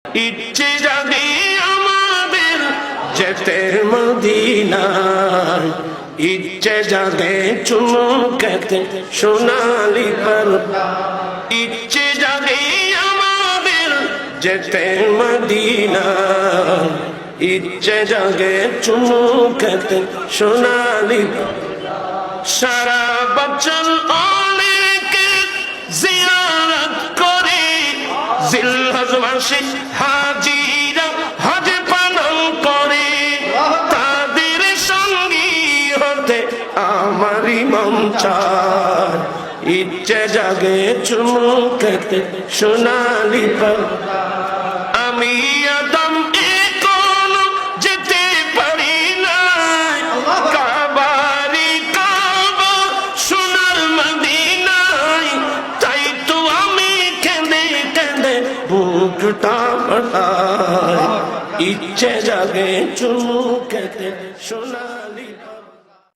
ইচ্ছে জাগে আমাদের যেতে মদিনায়, ইচ্ছে জাগে চুমু খেতে সোনালি পারদা। ইচ্ছে জাগে আমাদের যেতে মদিনায়, ইচ্ছে জাগে চুমু খেতে সোনালি পারদা। সারা বছর অনেকে জিয়ারত করে, জিলহজ মাসে হাজিরা হজ পালন করে। তাদের সঙ্গী হতে আমারই মন চায়, ইচ্ছে জাগে চুমু খেতে সোনালি পারদা। আমি আদম এখনো যেতে পারি নাই, কাবারি কাবা সোনার মদিনায়। তাই তো আমি কেঁদে কেঁদে বুকটা ফাটাই, ইচ্ছে জাগে চুমু খেতে সোনালি পারদা।